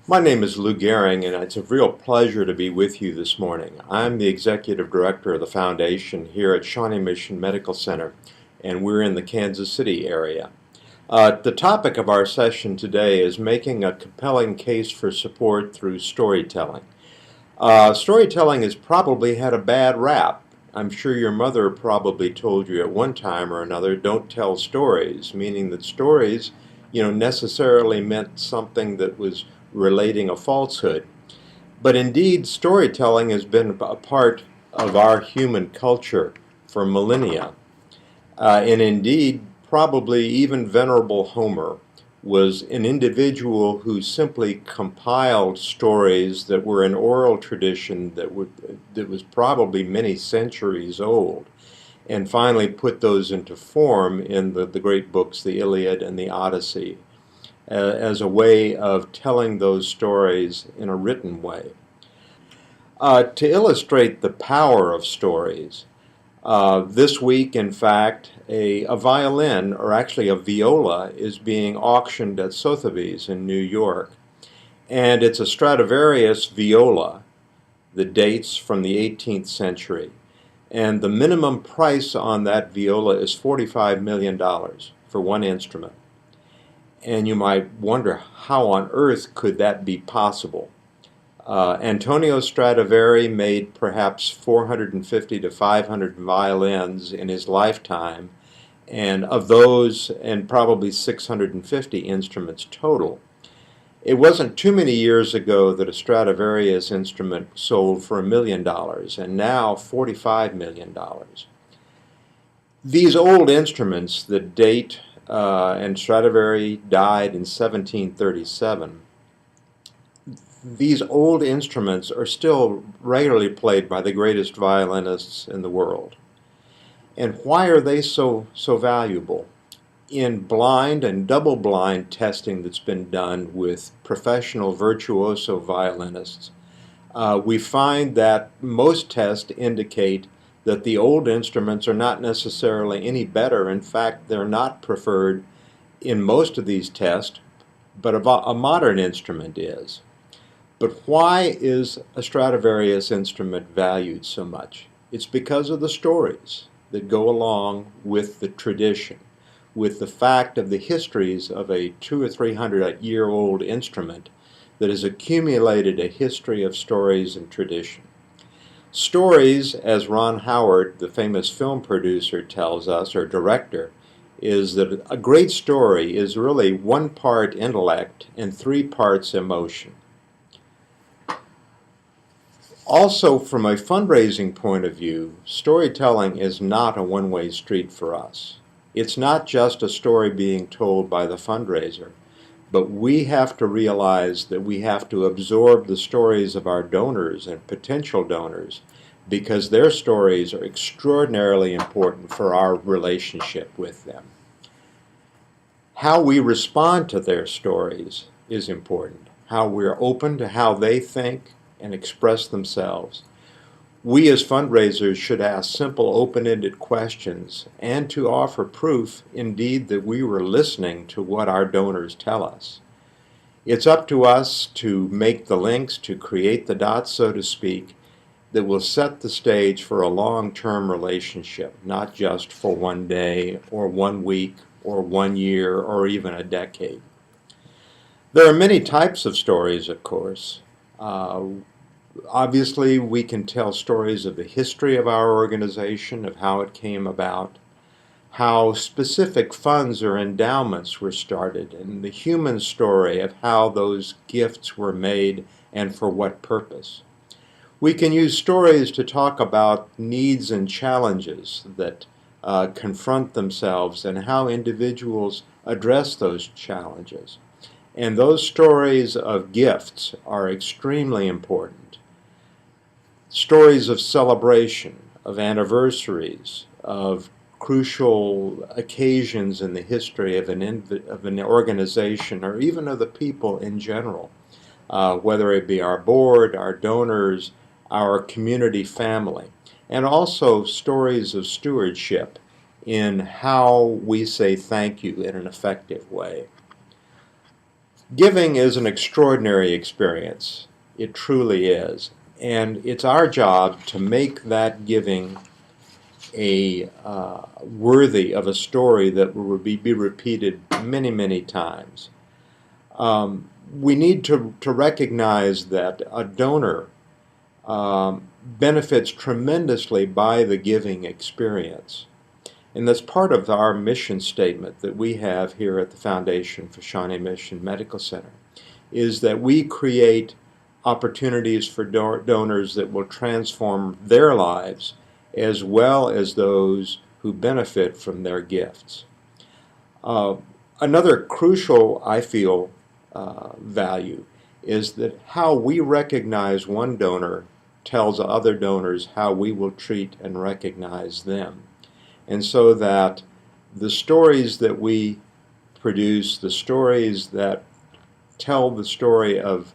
My name is Lou Gehring, and it's a real pleasure to be with you this morning. I'm the Executive Director of the Foundation here at Shawnee Mission Medical Center, and we're in the Kansas City area. The topic of our session today is making a compelling case for support through storytelling. Storytelling has probably had a bad rap. I'm sure your mother probably told you at one time or another, don't tell stories, meaning that stories, necessarily meant something that was relating a falsehood. But indeed, storytelling has been a part of our human culture for millennia. And indeed, probably even Venerable Homer was an individual who simply compiled stories that were an oral tradition that was probably many centuries old, and finally put those into form in the great books, the Iliad and the Odyssey, as a way of telling those stories in a written way. To illustrate the power of stories, this week, in fact, a violin, or actually a viola, is being auctioned at Sotheby's in New York. And it's a Stradivarius viola that dates from the 18th century. And the minimum price on that viola is $45 million for one instrument. And you might wonder, how on earth could that be possible? Antonio Stradivari made perhaps 450 to 500 violins in his lifetime, and of those, and probably 650 instruments total. It wasn't too many years ago that a Stradivarius instrument sold for $1 million, and now $45 million. These old instruments that date, and Stradivari died in 1737, these old instruments are still regularly played by the greatest violinists in the world. And why are they so valuable? In blind and double-blind testing that's been done with professional virtuoso violinists, we find that most tests indicate that the old instruments are not necessarily any better. In fact, they're not preferred in most of these tests, but a modern instrument is. But why is a Stradivarius instrument valued so much? It's because of the stories that go along with the tradition, with the fact of the histories of a 200 or 300-year-old instrument that has accumulated a history of stories and tradition. Stories, as Ron Howard, the famous film producer, tells us, or director, is that a great story is really 1 part intellect and 3 parts emotion. Also, from a fundraising point of view, storytelling is not a one-way street for us. It's not just a story being told by the fundraiser, but we have to realize that we have to absorb the stories of our donors and potential donors, because their stories are extraordinarily important for our relationship with them. How we respond to their stories is important. How we're open to how they think and express themselves. We as fundraisers should ask simple, open-ended questions and to offer proof, indeed, that we were listening to what our donors tell us. It's up to us to make the links, to create the dots, so to speak, that will set the stage for a long-term relationship, not just for one day or 1 week or 1 year or even a decade. There are many types of stories, of course. Obviously, we can tell stories of the history of our organization, of how it came about, how specific funds or endowments were started, and the human story of how those gifts were made and for what purpose. We can use stories to talk about needs and challenges that confront themselves and how individuals address those challenges. And those stories of gifts are extremely important. Stories of celebration, of anniversaries, of crucial occasions in the history of an organization, or even of the people in general, whether it be our board, our donors, our community family, and also stories of stewardship in how we say thank you in an effective way. Giving is an extraordinary experience. It truly is. And it's our job to make that giving worthy of a story that will be repeated many, many times. We need to recognize that a donor benefits tremendously by the giving experience. And that's part of our mission statement that we have here at the Foundation for Shawnee Mission Medical Center, is that we create opportunities for donors that will transform their lives as well as those who benefit from their gifts. Another crucial, I feel, value is that how we recognize one donor tells other donors how we will treat and recognize them. And so that the stories that we produce, the stories that tell the story of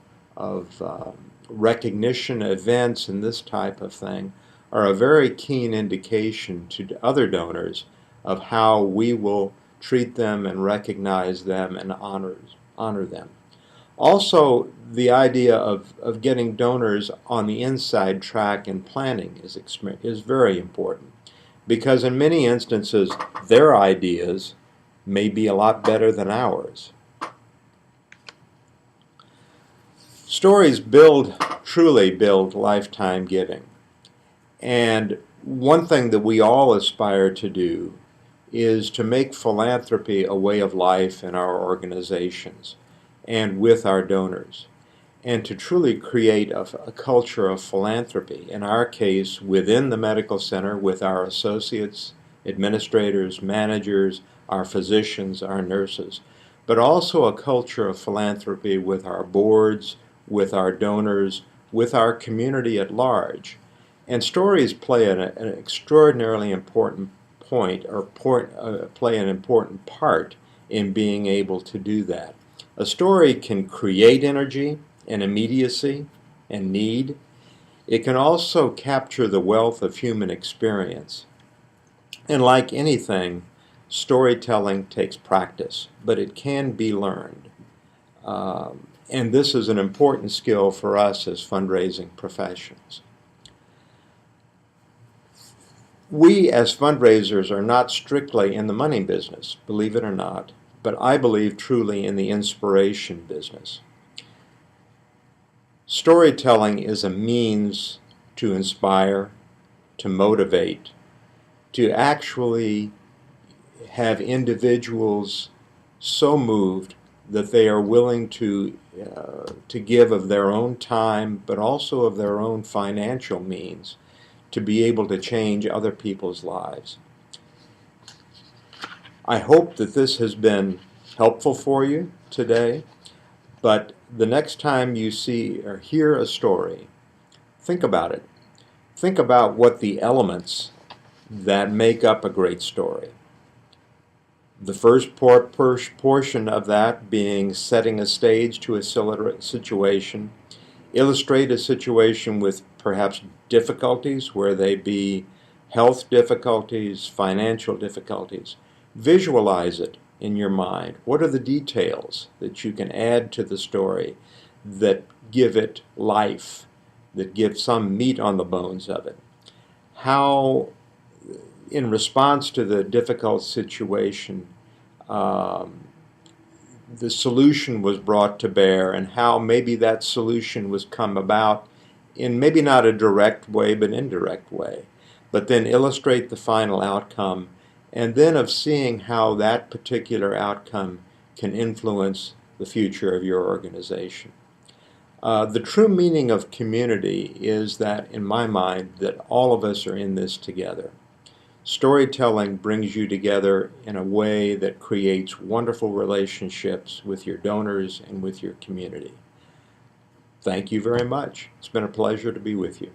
recognition events and this type of thing, are a very keen indication to other donors of how we will treat them and recognize them and honor them. Also, the idea of getting donors on the inside track and planning is very important, because in many instances their ideas may be a lot better than ours. Stories truly build lifetime giving. And one thing that we all aspire to do is to make philanthropy a way of life in our organizations and with our donors, and to truly create a culture of philanthropy, in our case within the medical center with our associates, administrators, managers, our physicians, our nurses, but also a culture of philanthropy with our boards, with our donors, with our community at large. And stories play an extraordinarily important play an important part in being able to do that. A story can create energy and immediacy and need. It can also capture the wealth of human experience. And like anything, storytelling takes practice, but it can be learned. And this is an important skill for us as fundraising professionals. We as fundraisers are not strictly in the money business, believe it or not, but I believe truly in the inspiration business. Storytelling is a means to inspire, to motivate, to actually have individuals so moved that they are willing to give of their own time, but also of their own financial means, to be able to change other people's lives. I hope that this has been helpful for you today, but the next time you see or hear a story, think about it. Think about what the elements that make up a great story. The first portion of that being setting a stage to a situation, illustrate a situation with perhaps difficulties, where they be health difficulties, financial difficulties. Visualize it in your mind. What are the details that you can add to the story that give it life, that give some meat on the bones of it? How, in response to the difficult situation, the solution was brought to bear, and how maybe that solution was come about in maybe not a direct way, but indirect way. But then illustrate the final outcome, and then of seeing how that particular outcome can influence the future of your organization. The true meaning of community is that, in my mind, that all of us are in this together. Storytelling brings you together in a way that creates wonderful relationships with your donors and with your community. Thank you very much. It's been a pleasure to be with you.